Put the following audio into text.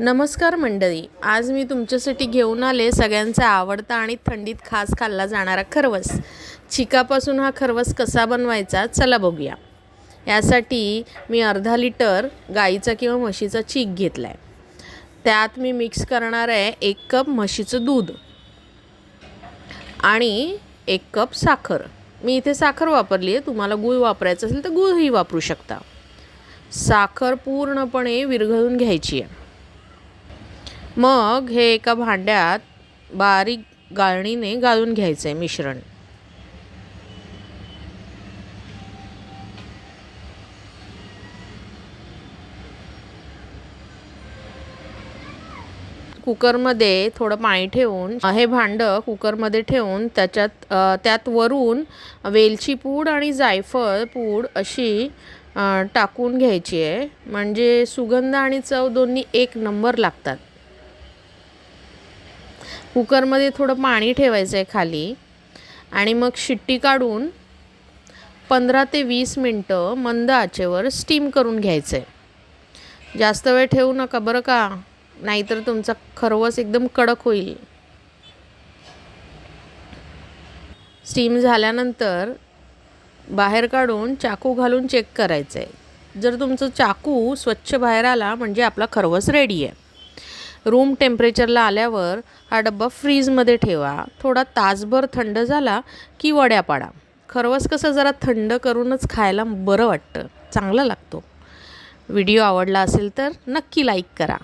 नमस्कार मंडळी, आज मी तुमच्यासाठी घेऊन आले सगळ्यांचा आवडता आणि थंडीत खास खाल्ला जाणारा खरवस। चिकापासून हा खरवस कसा बनवायचा चला बघूया। यासाठी मी अर्धा लिटर गाईचा किंवा म्हशीचा चीक घेतला आहे। त्यात मी मिक्स करणार आहे 1 कप म्हशीचं दूध आणि 1 कप साखर। मी इथे साखर वापरली आहे, तुम्हाला गूळ वापरायचं असेल तर गूळही वापरू शकता। साखर पूर्णपणे विरघळून घ्यायची आहे। मग हे एका भांड्यात बारीक गाळणीने गाळून घ्यायचे मिश्रण। कुकरमध्ये थोडं पाणी ठेवून हे भांडं कुकरमध्ये ठेवून त्यात वरून वेलची पूड आणि जायफळ पूड अशी टाकून घ्यायची आहे, म्हणजे सुगंध आणि चव दोन्ही एक नंबर लागतात। कुकरमध्ये थोडं पाणी ठेवायचं आहे खाली आणि मग शिट्टी काढून 15 ते 20 मिनटं मंद आचेवर स्टीम करून घ्यायचं आहे। जास्त वेळ ठेवू नका बरं का, नाहीतर तुमचा खरवस एकदम कडक होईल। स्टीम झाल्यानंतर बाहेर काढून चाकू घालून चेक करायचं आहे। जर तुमचं चाकू स्वच्छ बाहेर आला म्हणजे आपला खरवस रेडी आहे। रूम टेम्परेचरला आल्यावर हा डब्बा फ्रीजमध्ये ठेवा। थोडा तासभर थंड झाला की वड्या पाडा। खरवस कसं जरा थंड करूनच खायला बरं वाटतं, चांगला लागतो। व्हिडिओ आवडला असेल तर नक्की लाईक करा।